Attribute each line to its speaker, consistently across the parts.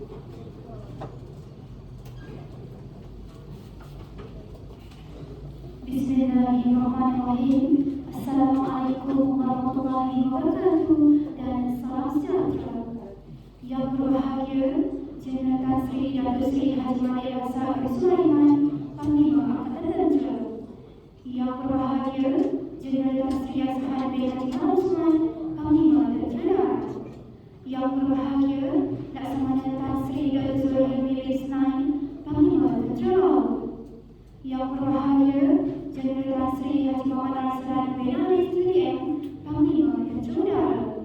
Speaker 1: Bismillahirrahmanirrahim. Assalamualaikum warahmatullahi wabarakatuh dan salam sejahtera. Yang berbahagia Jeneral Tan Sri Datuk Sri Haji Malik Razak bin Sulaiman, Panglima Angkatan Tentera. Yang berbahagia Jeneral Tan Sri Azhar bin Haji Osman, Panglima Tentera Darat. Yang berbahagia Laksamana Tan Sri Dr. Zulkifli bin Ismail, Panglima Tentera Laut. Yang berbahagia Jeneral Tan Sri Haji Muhammad Raslan bin Ali SDM, Panglima Tentera Udara.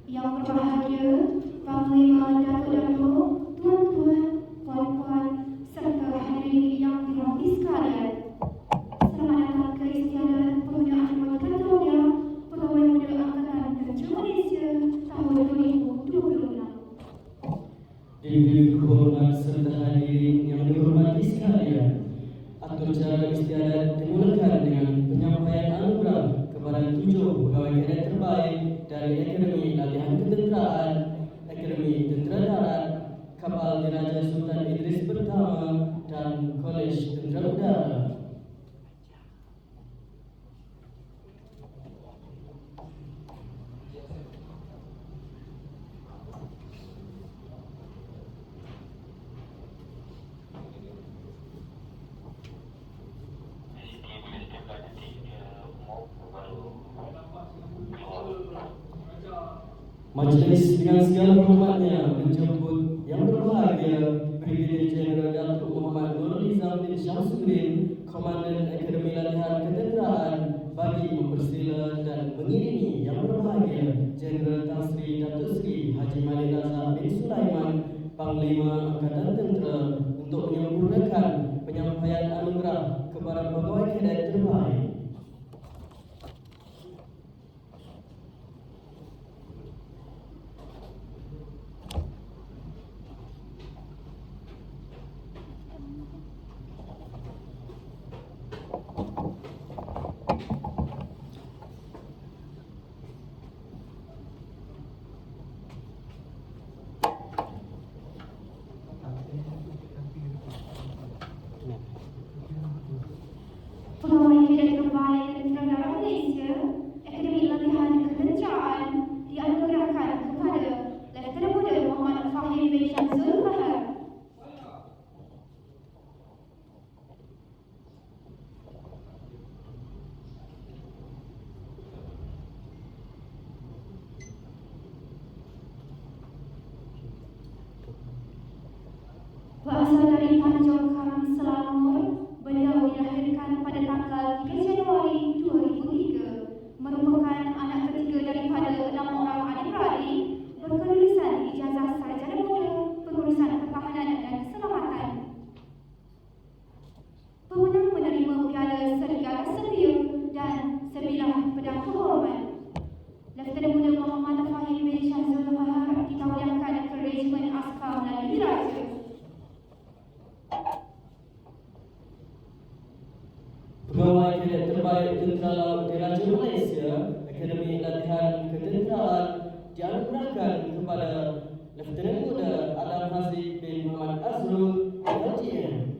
Speaker 1: Yang berbahagia Panglima Datuk-Datuk, Tuan-Tuan, Puan-Puan serta hadirin yang dirahmati sekalian. Selamat datang ke istiadat penggunaan Wakil Tauliah Pegawai Muda Angkatan Tentera Malaysia tahun 2026.
Speaker 2: Diberi kehormat serta hadirin yang dihormati sekalian. Atur cara istiadat dimulakan dengan penyampaian anugerah kepada 7 pegawai kadet terbaik dari Akademi Latihan Ketenteraan, Akademi Tentera Darat, Kapal Diraja Sultan Idris Pertama dan Kolej Tentera Udara. Majelis dengan segala hormatnya menjemput yang berbahagia Brigadier Jeneral Datuk Muhammad Nurul Nizam bin Syamsuddin, Komandan Akademi Latihan Ketenteraan, bagi mempersila dan mengiringi yang berbahagia Jeneral Tan Sri Datuk Sri Haji Malik Razak bin Sulaiman, Panglima Angkatan Tentera, untuk menyempurnakan penyampaian anugerah kepada pegawai kadet terbaik.
Speaker 1: Pegawai kadet terbaik Tentera Darat Malaysia, Akademi Latihan Ketenteraan dianugerahkan kepada Letnan Muda Muhammad Fahim bin Syamsul Bahar. Berasal dari Tanjung Karang, Selangor, beliau dilahirkan pada tanggal 3 Januari 2003, merupakan anak ketiga daripada 6 orang adik-beradik, berkelulusan ijazah sarjana muda pengurusan pertahanan dan keselamatan. Pemenang menerima piala Serigala Setia dan sebilah pedang kehormat. Letnan Muda Muhammad Fahim bin Syamsul Bahar ditauliahkan ke Regimen Askar Melayu Diraja.
Speaker 2: Pegawai kadet terbaik Tentera Laut Diraja Malaysia, Akademi Latihan Ketenteraan, dianugerahkan kepada Letnan Muda Adam Haziq bin Muhammad Azrul, LGM.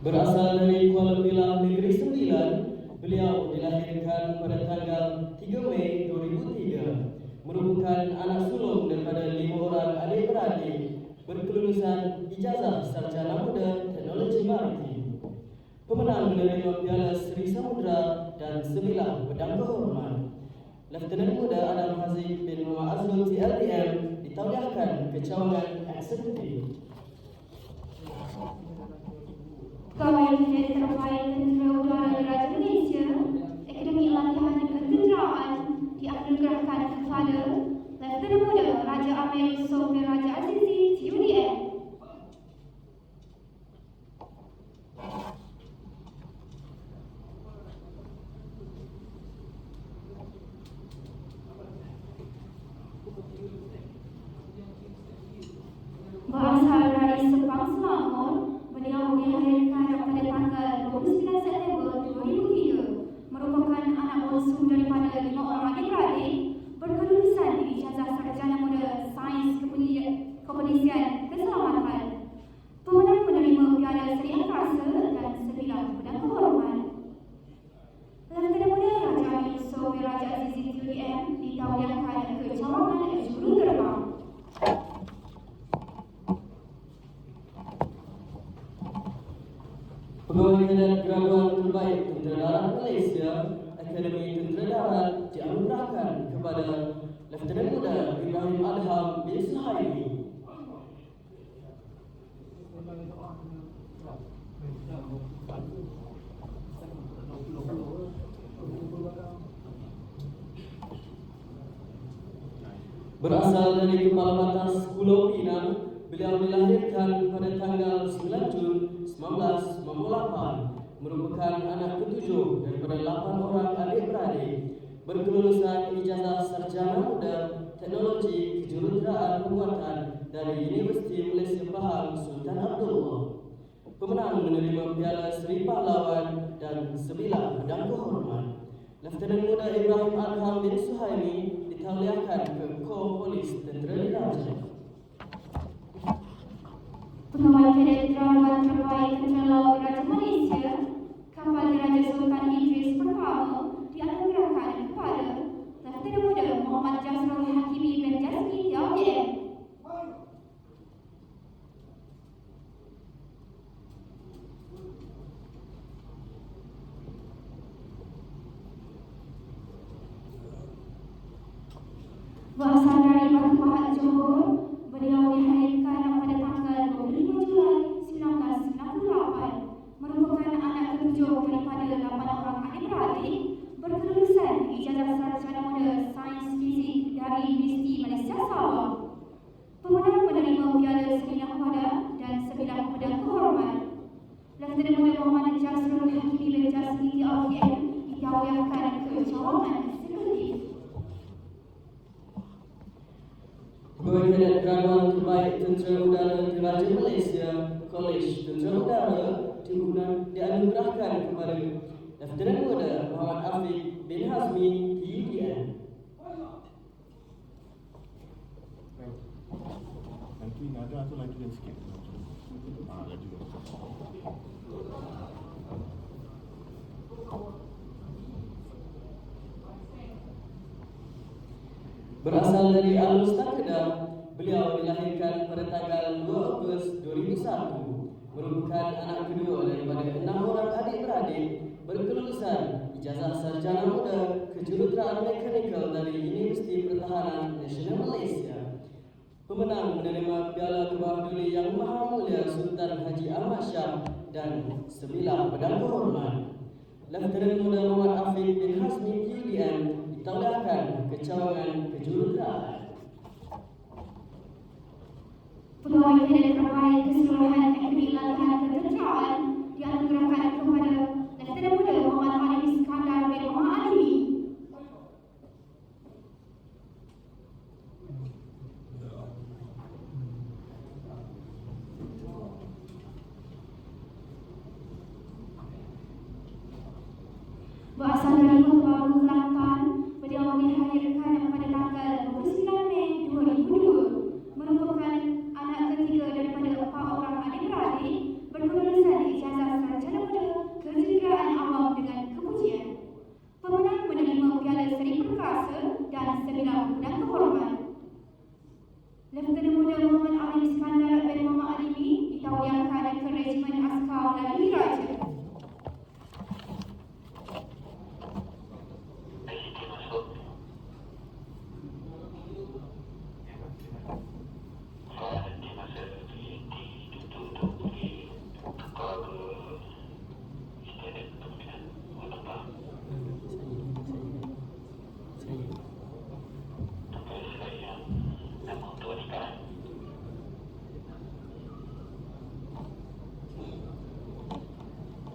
Speaker 2: Berasal dari Kuala Pilah Negeri Sembilan, beliau dilahirkan pada tanggal 3 Mei 2003, merupakan anak sulung daripada 5 orang adik-beradik, berkelulusan ijazah sarjana muda teknologi maritim. Pemenang menerima piala Seri Samudra dan sebilah pedang kehormat. Letnan Muda Adam Haziq bin Muhammad Azrul TLDM ditauliahkan ke cawangan eksekutif.
Speaker 1: Pegawai kadet terbaik Tentera Udara Diraja Malaysia, Akademi Latihan Ketenteraan dianugerahkan kepada Letnan Muda Raja Amir Sohri Raja Azizi TUDM. Berasal
Speaker 2: Pegawai Kadet Graduan Terbaik Tentera Darat Malaysia, Akademi Tentera Darat dianugerahkan kepada Letnan Muda Ibrahim Adham bin Suhaimi. Berasal dari Kepala Batas Pulau Pinang, beliau dilahirkan pada tanggal 9 Jun 1998, merupakan anak ketujuh daripada 8 orang adik-beradik, berkelulusan ijazah sarjana muda teknologi kejuruteraan pembuatan dari Universiti Malaysia Pahang Sultan Abdullah. Pemenang menerima Piala Seri Pahlawan dan sebilah pedang kehormat. Letnan Muda Ibrahim Adham bin Suhaimi ditauliahkan ke Kor Polis Tentera Diraja.
Speaker 1: Pegawai Kadet Graduan Terbaik Tentera Laut Diraja Malaysia, Kapal Diraja Sultan Idris pertama dianugerahkan kepada Letnan Muda Muhammad Jasrul Hakimi bin Jasmi TLM. Berasal dari Batu Pahat Johor, beliau dilahirkan pada tanggal 25 Julai 1998, merupakan anak ketujuh daripada 8 orang adik-beradik, berkelulusan ijazah sarjana muda Sains Fizik dari Universiti Malaysia Sabah. Pemenang menerima Piala Seri Nahkoda dan sebilah pedang kehormat. Letnan Muda Muhammad Jasrul Hakimi bin Jasmi TLM ditauliahkan ke cawangan eksekutif.
Speaker 2: Pegawai Kadet Graduan Terbaik Tentera Udara Diraja Malaysia, Kolej Tentera Udara dianugerahkan kepada Letnan Muda Muhammad Afiq bin Hazmi TUDN.
Speaker 3: Nanti ada atau lagi dan sikit. Lagi.
Speaker 2: Berasal dari Al-Ustaz Kedah, beliau dilahirkan pada tanggal 2 Ogos 2001, merupakan anak kedua daripada 6 orang adik-beradik, berkelulusan ijazah sarjana muda kejuruteraan mekanikal dari Universiti Pertahanan Nasional Malaysia. Pemenang menerima Piala Kebawah Duli Yang Maha Mulia Sultan Haji Ahmad Shah dan sebilah pedang kehormat. Letnan Muda Muhammad Afiq bin Hazmi TUDN ditauliahkan ke cawangan kejuruteraan.
Speaker 1: Pegawai Kadet Terbaik Keseluruhan Akademi Latihan Ketenteraan dianugerahkan kepada Letnan Muda Muhammad Ali Iskandar bin Muhammad Alimi. Berasal dari Kota Baru, Kelantan, beliau dilahirkan pada tanggal 29 Mei 2002, merupakan anak ketiga daripada 4 orang adik-beradik, berkelulusan ijazah sarjana muda kejuruteraan awam dengan kepujian. Pemenang menerima Piala Seri Perkasa dan sebilah pedang kehormat. Letnan Muda Muhammad Ali Iskandar bin Muhammad Alimi ditauliahkan ke Regimen Askar Melayu Diraja.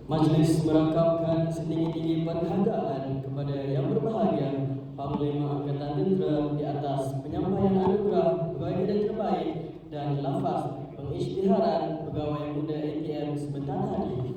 Speaker 2: Majlis merangkamkan setinggi-tinggi penghargaan kepada yang berbahagia Panglima Angkatan Tentera di atas penyampaian anugerah Pegawai Kadet Terbaik dan lafaz pengisytiharan Pegawai Muda ATM sebentar tadi.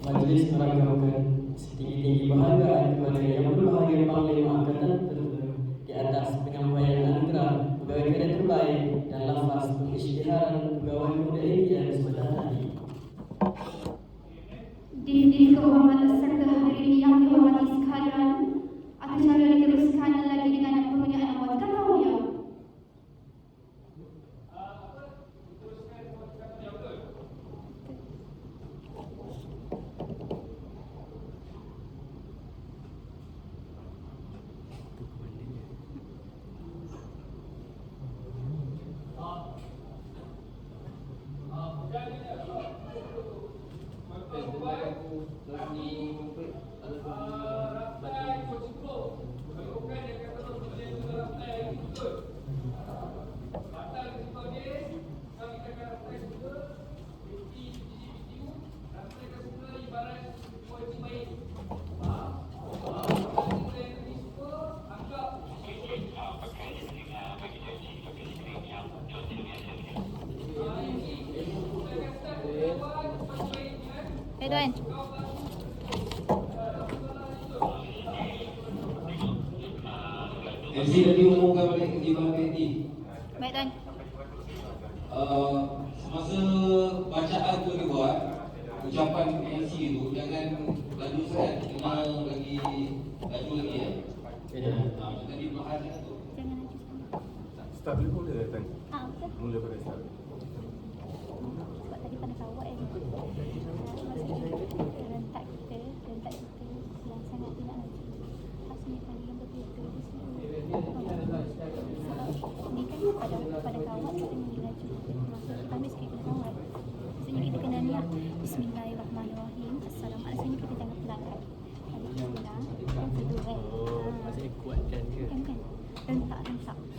Speaker 2: Majlis merangkamkan setinggi-tinggi penghargaan kepada yang berbahagia Panglima Angkatan Tentera di atas penyampaian anugerah Pegawai Kadet Terbaik dan lafaz pengisytiharan Pegawai Muda ATM sebentar tadi.
Speaker 1: Majlis kehormatan serta hadirin yang dihormati sekalian, acara diteruskan lagi dengan pemberian award Kataulia. Tuan.
Speaker 4: MC tadi umumkan balik ke Imam PhD.
Speaker 1: Baik Tuan.
Speaker 4: Semasa bacaan tu dibuat, ucapan MC tu jangan laju sangat, kena lagi laju lagi ya. Macam tadi perlahan tu.
Speaker 1: Jangan laju.
Speaker 3: Start dulu boleh kan?
Speaker 1: Betul.
Speaker 3: Mula pada start.
Speaker 1: Sebab tadi pada kawat masa rentak kita yang sangat tidak laju. Maksudnya tadi yang betul-betul di situ. Ni kan pada kawat kita ni laju. Maksudnya kita ambil sikit kena kawat. Maksudnya kita kena niat Bismillahirrahmanirrahim. Assalamualaikum. Kita jangan pelanggar. Alhamdulillah. Yang kedua kan.
Speaker 2: Maksudnya kuatkan ke?
Speaker 1: Kan. Rentak.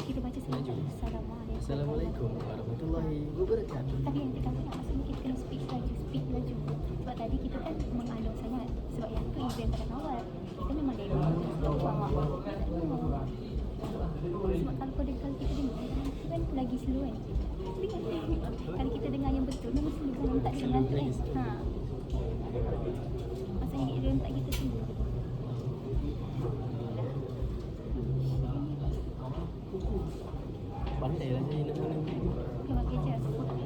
Speaker 1: Kita baca
Speaker 2: Laju.
Speaker 1: Assalamualaikum.
Speaker 2: Assalamualaikum warahmatullahi wabarakatuh.
Speaker 1: Tapi yang kita kata maksudnya kita kena speed laju. Sebab tadi kita kan mengalung sangat. Sebab yang tu event pada awal. Kita memang demo. Sebab kalau kita dengar itu kan lagi slow kan. Tapi kan kalau kita dengar yang betul memang slow kan tak dengar tu kan. Maksudnya dia rentak kita semua.
Speaker 2: Pandai lah saya nak mana.
Speaker 1: Dia pakai je.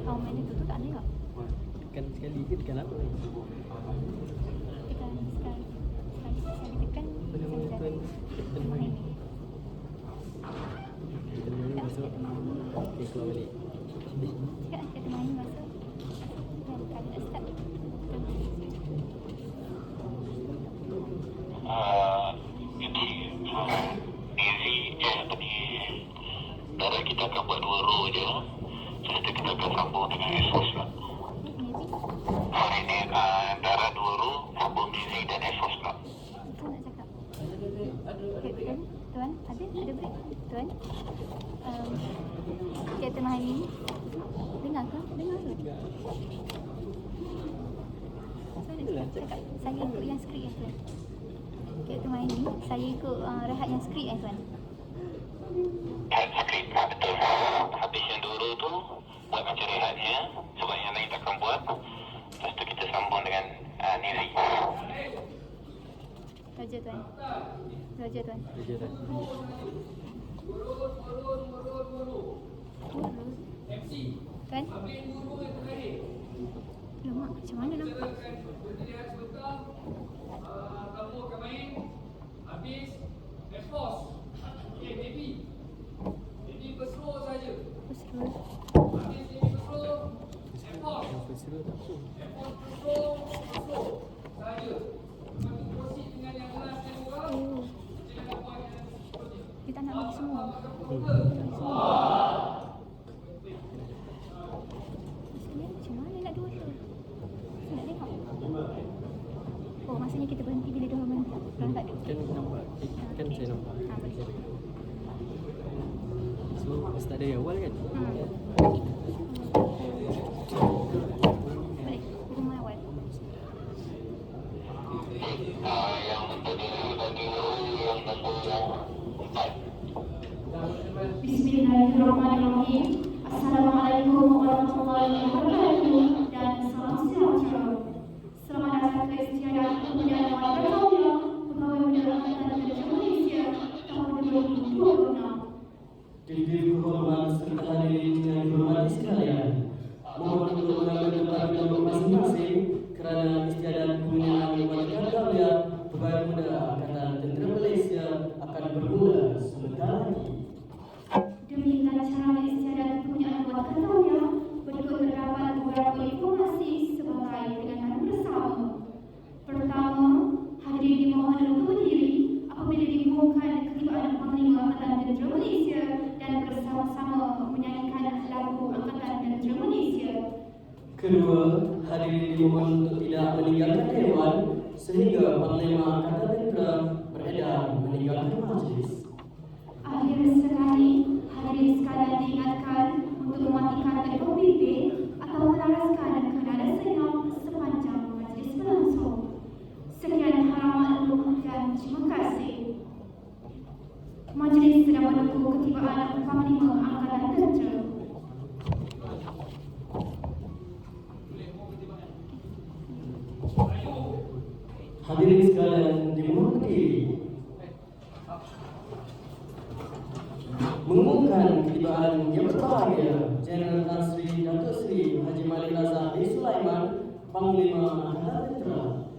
Speaker 1: Kau main itu tu tak ada tak?
Speaker 2: Tekan sekali ke tekan apa?
Speaker 1: Tekan sekali tekan.
Speaker 2: Bagaimana tuan? Tekan mana? Tekan mana masuk? Okey, keluar balik.
Speaker 1: Cakap tekan mana masuk. Dan kalau nak start
Speaker 5: Darah kita akan buat 2 row je. Setelah kita akan sambung dengan Airforce lah. Hari ni darah 2 row, sambung music dan Airforce lah.
Speaker 1: itu nak cakap. Okay, tuan, ada break. Tuan, Captain Mahani dengar ke? Dengar ke? Saya cakap, saya ikut yang skrip yang tuan. Captain Mahani, saya ikut rehat yang skrip yang tuan.
Speaker 5: Skrip, betul. Habis yang 2 row tu, buat macam rehatnya. Sebab yang lain takkan buat. Lepas tu kita sambung dengan music.
Speaker 1: Roger tuan. Roger tuan.
Speaker 2: Kerja tak?
Speaker 1: Tuan? Lemak, macam mana nampak?
Speaker 6: Kamu akan main habis Airforce. Okay, baby berseluruh saja.
Speaker 1: Berseluruh.
Speaker 6: Habis baby berseluruh Airforce.
Speaker 2: Berseluruh tak apa.
Speaker 6: Airforce berseluruh saja. Makin proceed dengan yang last yang orang.
Speaker 1: Oh,
Speaker 6: Kita nak buat yang seterusnya.
Speaker 1: kita nak bagi semua. Maksudnya macam mana nak dua tu? Saya nak tengok. Oh, maksudnya kita berhenti bila dia orang berhenti. Orang tak ada.
Speaker 2: Kan nampak. Kan saya nampak.
Speaker 1: Betul.
Speaker 2: So, start dari awal kan?
Speaker 1: Boleh. Rumah awal.
Speaker 5: Yang terdiri bagi yang nombor 4.
Speaker 1: Bismillahirrahmanirrahim. Assalamualaikum warahmatullahi wabarakatuh dan salam sejahtera. Selamat datang ke istiadat pemberian award Kataulia Pegawai Negara Angkatan Malaysia tahun 2026.
Speaker 2: Jadi, kehormatan serta Kedua, hadirin dimohon untuk tidak meninggalkan dewan sehingga Panglima Angkatan Tentera beredar meninggalkan majlis.
Speaker 1: Akhir sekali, hadirin sekalian diingatkan untuk mematikan telefon bimbit atau melaraskan ke nada senyap sepanjang majlis berlangsung. Sekian harap maklum dan terima kasih. Majlis sedang menunggu ketibaan Panglima Angkatan Tentera.
Speaker 2: Hadirin sekalian dimohon berdiri. Mengumumkan ketibaan yang berbahagia Jeneral Tan Sri Datuk Sri Haji Malik Razak bin Sulaiman, Panglima Angkatan Tentera.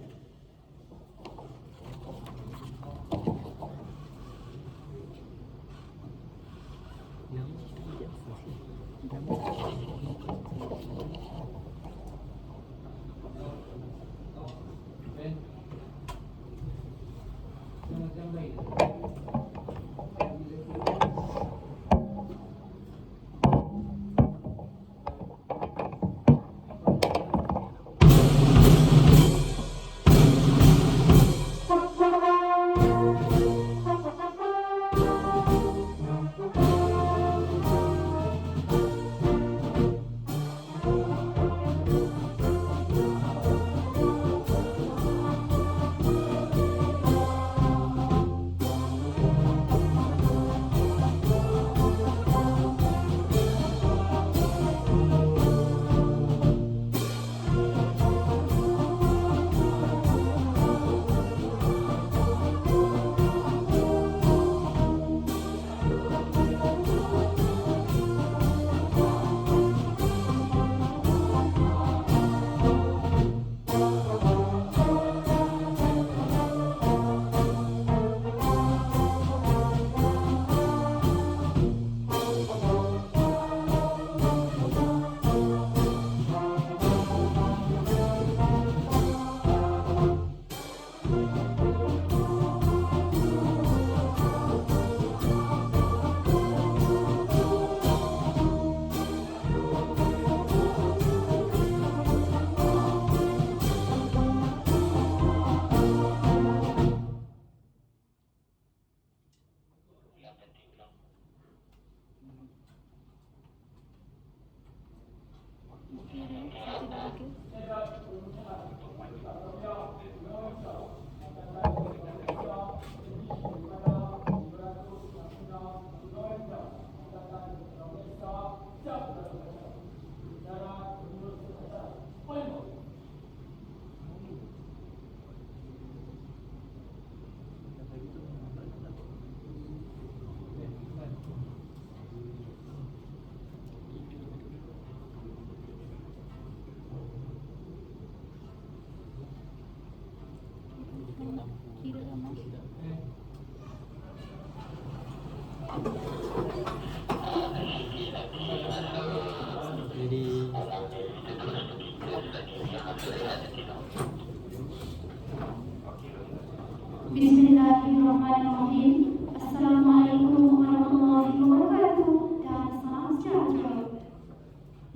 Speaker 1: Bismillahirrahmanirrahim. Assalamualaikum warahmatullahi wabarakatuh dan salam sejahtera.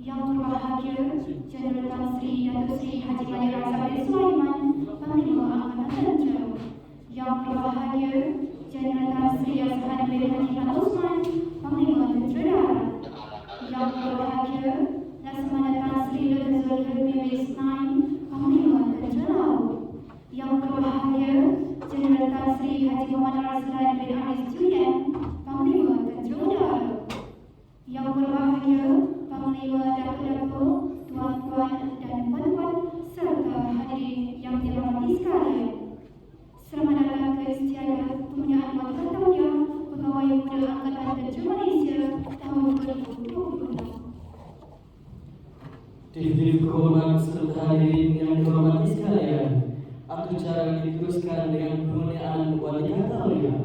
Speaker 1: Yang berbahagia Jeneral Tan Sri Datuk Sri Haji Malik Razak bin Sulaiman, Panglima Angkatan Tentera. Yang berbahagia Jeneral Tan Sri Azhar bin Haji Khan Osman, Panglima Tentera Darat. Yang berbahagia Laksamana Tan Sri Dr. Zulkifli bin Ismail, Panglima Tentera Laut. Yang berbahagia Jeneral Tan Sri Haji Muhammad Raslan bin Aziz Julian, Panglima Tentera Udara. Yang berbahagia Panglima Datuk-Datuk, Tuan-Tuan dan Puan-Puan serta hadirin yang dirahmati sekalian. Selamat datang ke istiadat pembinaan wanita tahniah Pegawai Muda Angkatan Tentera Malaysia tahun 2026.
Speaker 2: Dihadiri kehormatan serta hadirin yang dihormati sekalian, acara diteruskan dengan pengundian wanita tahniah.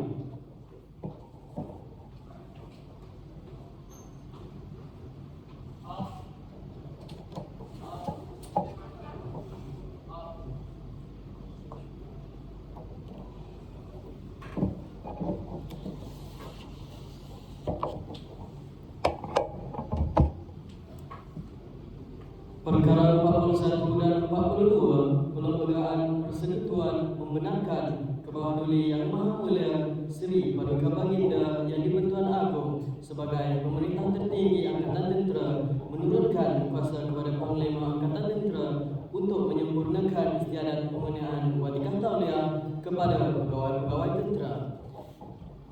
Speaker 2: Perkara 41 dan 42, Perlembagaan Persekutuan membenarkan Kebawah Duli Yang Maha Mulia Seri Paduka Baginda Yang di-Pertuan Agong sebagai pemerintah tertinggi Angkatan Tentera menurunkan kuasa kepada Panglima Angkatan Tentera untuk menyempurnakan istiadat penggunaan Watikah Tauliah kepada pegawai-pegawai tentera.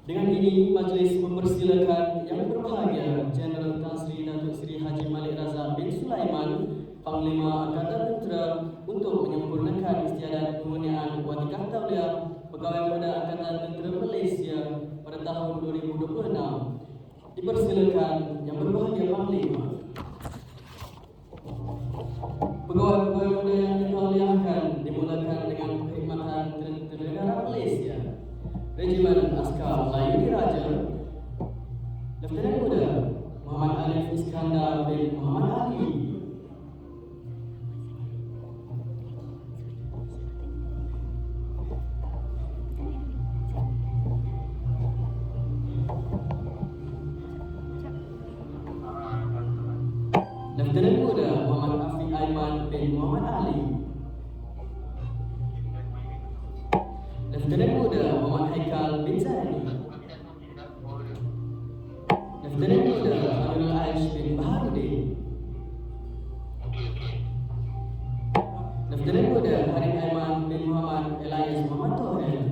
Speaker 2: Dengan ini, majlis mempersilakan Yang Berbahagia Jeneral Tan Sri Datuk Seri Haji Malik Razak bin Sulaiman, Panglima Angkatan Tentera, untuk menyempurnakan istiadat penggunaan Watikah Tauliah Pegawai Muda Angkatan Tentera Malaysia pada tahun 2026. Dipersilakan Yang Berbahagia Panglima. Pegawai-pegawai muda yang ditauliahkan dimulakan dengan perkhidmatan Tentera Negara Malaysia, Regimen Askar Melayu Diraja, Lieutenant Muda Muhammad Alif Iskandar bin Muhammad Ali, Lieutenant Muda Muhammad Afiq Aiman bin Muhammad Ali, Lieutenant Muda Muhammad Haikal bin Zaini, Lieutenant Muda Abdul Aish bin Baharudin, Lieutenant Muda Harid Aiman bin Muhammad Elias Muhammad Tohel,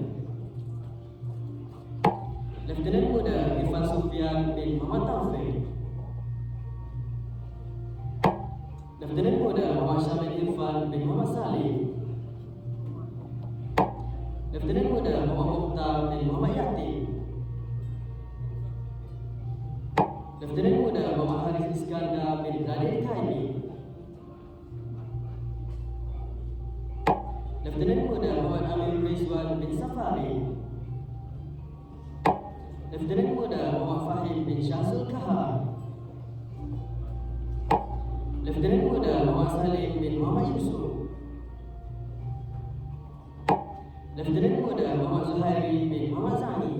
Speaker 2: Lieutenant Muda Irfan Sufian bin Muhammad Taufik, Lieutenant Muda Muhammad Syamil Irfan bin Muhammad Salim, Lieutenant Muda Muhammad Mukhtar bin Muhammad Yatim, Lieutenant Muda Muhammad Harith Iskandar bin Radin Kaimi, Lieutenant Muda Muhammad Amir Rizwan bin Safari, Lieutenant Muda Muhammad Fahim bin Syazul Kahar, Lieutenant Muda Muhammad Salim bin Muhammad Yusuf, Lieutenant Muda Muhammad Zuhairi bin Muhammad Zani,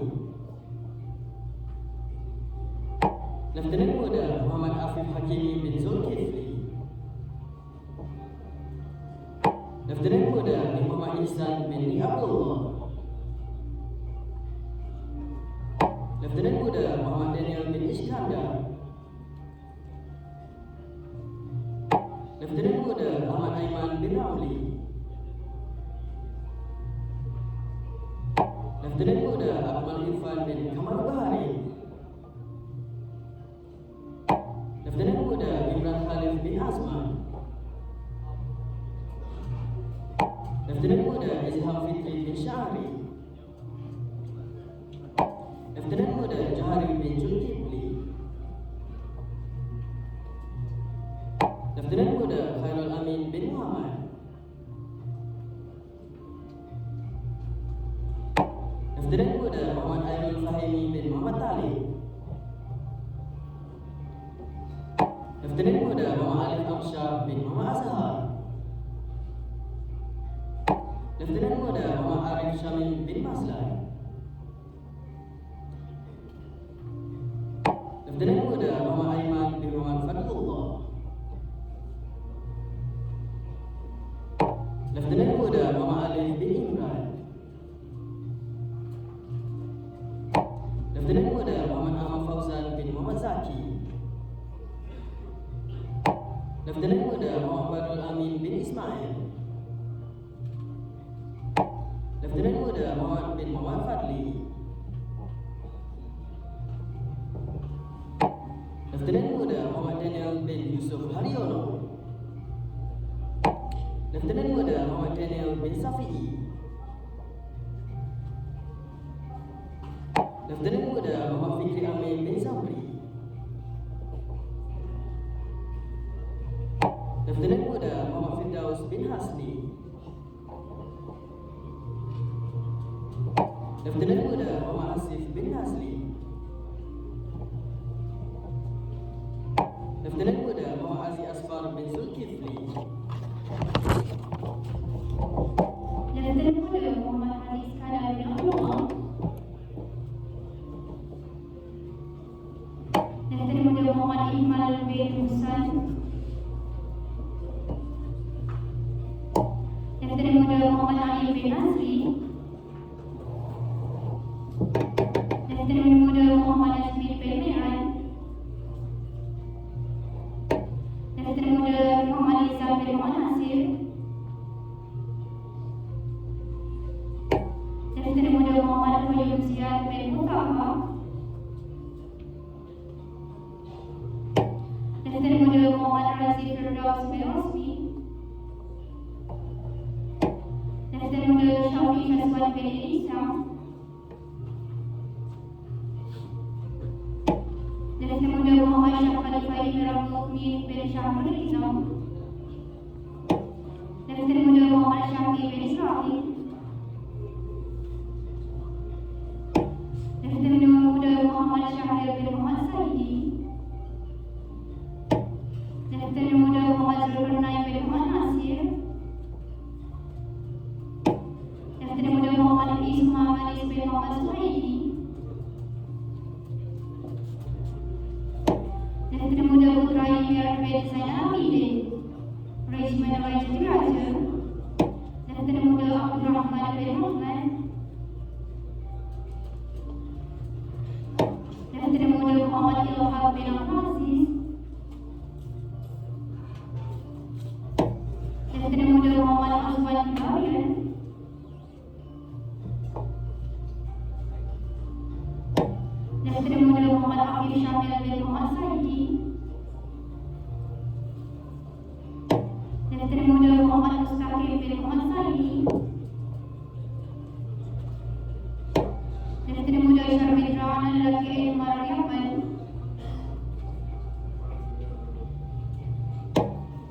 Speaker 2: Lieutenant Muda Muhammad Afif Hakimi bin Zulkifli, Lieutenant Muda Muhammad Ihsan bin Ni Abdullah, Lieutenant Muda Muhammad Daniel bin Iskandar, Lieutenant Muda Ahmad Aiman bin Ramli, Lieutenant Muda Akmal Irfan bin Kamal Bahari, Lieutenant Muda Imran Khalif bin Azman, Lieutenant Muda Izham Fitri bin Syahri, Lieutenant Muda Johari bin Zulkifli, Lieutenant Muda Khairul Amin bin Muhammad, Lieutenant Muda Muhammad Airul Fahimi bin Muhammad Talib, Lieutenant Muda Muhammad Alif Amsyar bin Muhammad Azhar, Lieutenant Muda Muhammad Arif Syamil bin Maslan, Lieutenant Muda Muhammad Aiman bin Muhammad Fadlullah, Lieutenant Muda Muhammad Alif bin Imran, Lieutenant Muda Muhammad Ahmad Fauzan bin Muhammad Zaki, Lieutenant Muda Muhammad Badrul Amin bin Ismail, Lieutenant Muda Muhammad bin Muhammad Fadli, Lieutenant Muda Muhammad Daniel bin Yusuf Haryono, Lieutenant Muda Muhammad Daniel bin Safi'i, Lieutenant Muda Muhammad Fikri Amin bin Zamri, Lieutenant Muda Muhammad Firdaus bin Hasni, Lieutenant Muda Muhammad Asif bin Nazli, Lieutenant Muda Muhammad Aziz Asfar bin Zulkifli,
Speaker 1: Lieutenant Muda Muhammad Haris Iskandar bin Abdullah, Lieutenant Muda Muhammad Ihmal bin Husan, Lieutenant Muda Muhammad Aif bin Nasri, Lieutenant Muda Muhammad Azmi bin Mi'an, Lieutenant Muda Muhammad Izam bin Muhammad Nasir, Lieutenant Muda Muhammad Qayyum Ziyad bin Mutaha, Lieutenant Muda Muhammad Razif Firdaus bin Rosmi, Lieutenant Muda Syafiq Syazwan bin Isam, Lieutenant Muda Muhammad Syah Khalifah bin Abdul Mukmin bin Syahrul Islam, Lieutenant Muda Muhammad Syafiq bin Israel, Lieutenant Muda Muhammad Syahrir bin Muhammad Saidi, Lieutenant Muda Muhammad Zulkarnain bin Muhammad Nasir, Lieutenant Muda Muhammad Ismail Manis bin Muhammad Suhaidi, Lieutenant Muda Putra Imir bin Zainal Abidin, Regimen Raja Diraja, Lieutenant Muda Abdul Rahman bin Muhammad, Lieutenant Muda Muhammad Ilham bin Abdul Aziz, Lieutenant Muda Muhammad Azwan Bayan, Lieutenant Muda Muhammad Afif Syamil bin Muhammad Saidi, Lieutenant Muda Muhammad Mustaqim bin Muhammad Saidi, Lieutenant Muda Syarwin Rahman Lelaki Umar Yaman,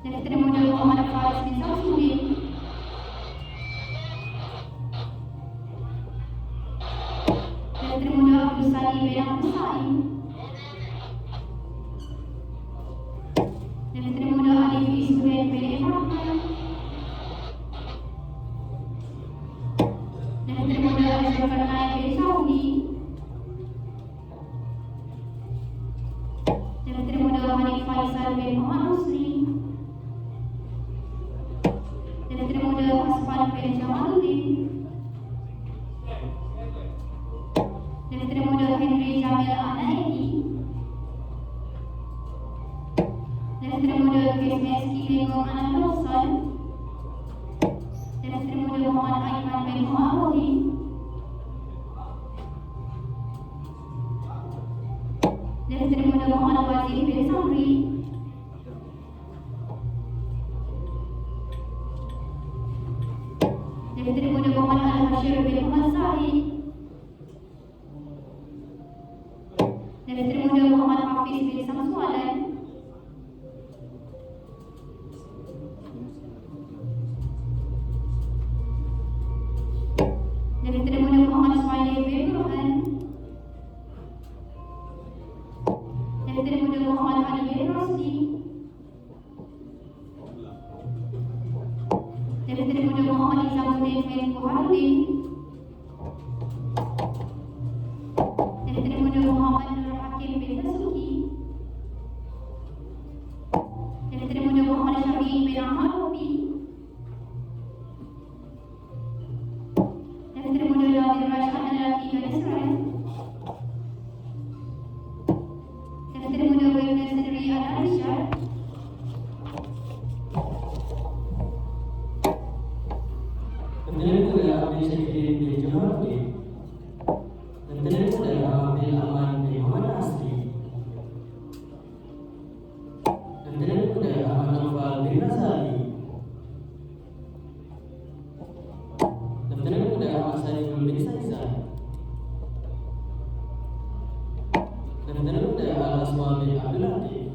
Speaker 1: Lieutenant Muda Muhammad Faris bin Samsudin, Lieutenant Muda Abdul Sani bin Abdul Saim, Lieutenant Muda Alif Ismail bin Ibrahim, Lieutenant Muda Zulkarnain bin Saudi, Lieutenant Muda Hanif Faisal bin Muhammad Husni, Lieutenant Muda Hasfan bin Jamaluddin, Lieutenant Muda Henry Jamil Anaidi, Lieutenant Muda Kismeski bin Muhammad Lawson, Lieutenant Muda Muhammad Aiman bin Muhammad Wali, Lieutenant Muda Muhammad Wazir bin Samri, Lieutenant Muda Muhammad Al-Hashir bin Muhammad Zahid, Lieutenant Muda Muhammad Hafiz bin Samsualan, Lieutenant Muda Muhammad Ismail bin Burhan, Lieutenant Muda Muhammad Ali bin Rosli, Lieutenant Muda Muhammad Izamuddin bin Buharuddin, Lieutenant Muda Muhammad Nur Hakim bin Nasuki, Lieutenant Muda Muhammad Syafi'i bin Ahmad Hobi, Lieutenant Muda Nadir Rashad Al-Laki bin Israel, Lieutenant Muda Wibna Sidri Al-Arshad,
Speaker 2: Lieutenant Muda Abdul Syakir bin Joharuddin, Lieutenant Muda Abdul Aman bin Muhammad Asri, Lieutenant Muda Ahmad Nawfal bin Razali, Lieutenant Muda Ahmad Saiful bin Saizan, Lieutenant Muda Al-Aswa bin Abdul Latif,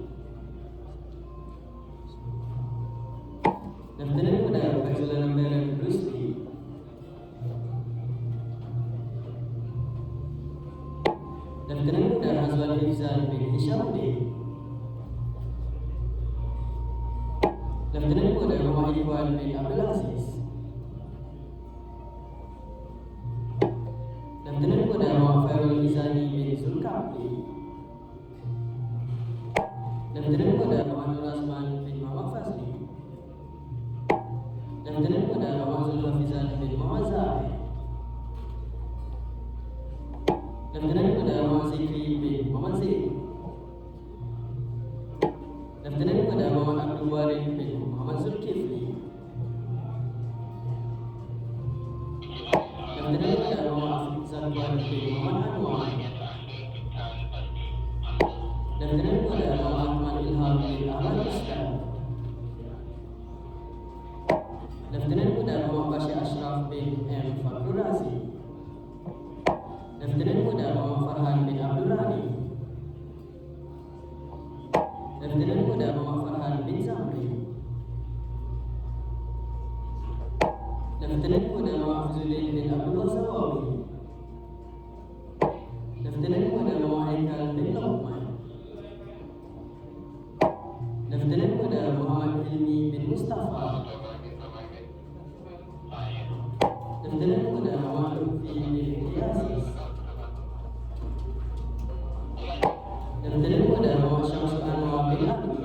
Speaker 2: Lieutenant Muda Fazlul Ramdan Rusdi, Lieutenant Muda Azwan Hifzan bin Hishamuddin, Lieutenant Muda Muhammad Ikhwan bin Abdul Aziz, Lieutenant Muda Muhammad Fairul Izani bin Zulkafli, Lieutenant Muda Muhammad Nur Asman bin Muhammad Fazli, Lieutenant Muda Muhammad Abdul Hafizan bin Muhammad Zahid. Lieutenant Kepada Muhammad Zikri bin Muhammad Zaid. Lieutenant Kepada Muhammad Abdul Warid bin Muhammad Zulkifli. Lieutenant Kepada Muhammad Afiq Zakwan bin Muhammad Anwar. Lieutenant Kepada Muhammad Ahmad Ilham bin Ahmad Ustaz. Lieutenant Kepada Muhammad Bashir Ashraf bin M. Fakrul Razi. Lieutenant Kepada Muhammad Farhan bin Abdul Rani. Lieutenant Kepada Muhammad Farhan bin Zamri. Lieutenant Kepada Muhammad Fazludin bin Abdul Wasawawi. Lieutenant Kepada Muhammad Haikal bin Luqman. Lieutenant Kepada Muhammad Hilmi bin Mustafa. Lieutenant Kepada Muhammad Lutfi bin Aziz. Lieutenant Kepada Muhammad Syamsul Anwar bin Abdi.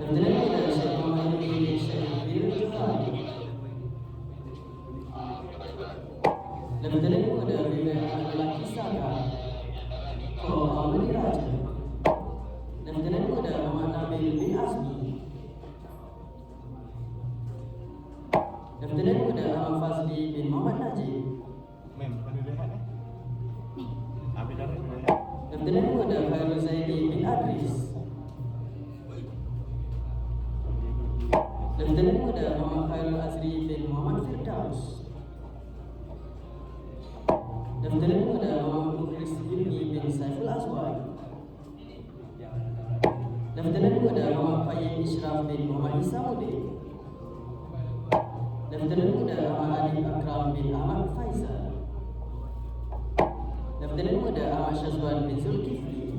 Speaker 2: Lieutenant Kepada Syekh Muhammad bin Syekh bin Johari. Lieutenant Kepada Vivek Abdullah Kisaka Ko Amani Raja. Lieutenant Kepada Muhammad Nabil bin Azmi. Lieutenant Kepada Ahmad Fazli bin Muhammad Najib.
Speaker 3: Mem, ada rehat Habis dah rehat.
Speaker 2: Lieutenant Kepada Khairul Zaidi bin Adris. Lieutenant Kepada Muhammad Khairul Azri bin Muhammad Firdaus. Lieutenant Kepada Muhammad Mukhlis Hilmi bin Saiful Azwar. Lieutenant Kepada Muhammad Fayyid Ishraf bin Muhammad Isamuddin. Lieutenant Kepada Ahmad Ali Akram bin Ahmad Faizal. Lieutenant Kepada Ahmad Syazwan bin Zulkifli.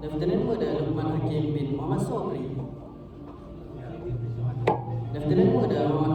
Speaker 2: Lieutenant Kepada Luqman Hakim bin Muhammad Sobri. Lieutenant Kepada Muhammad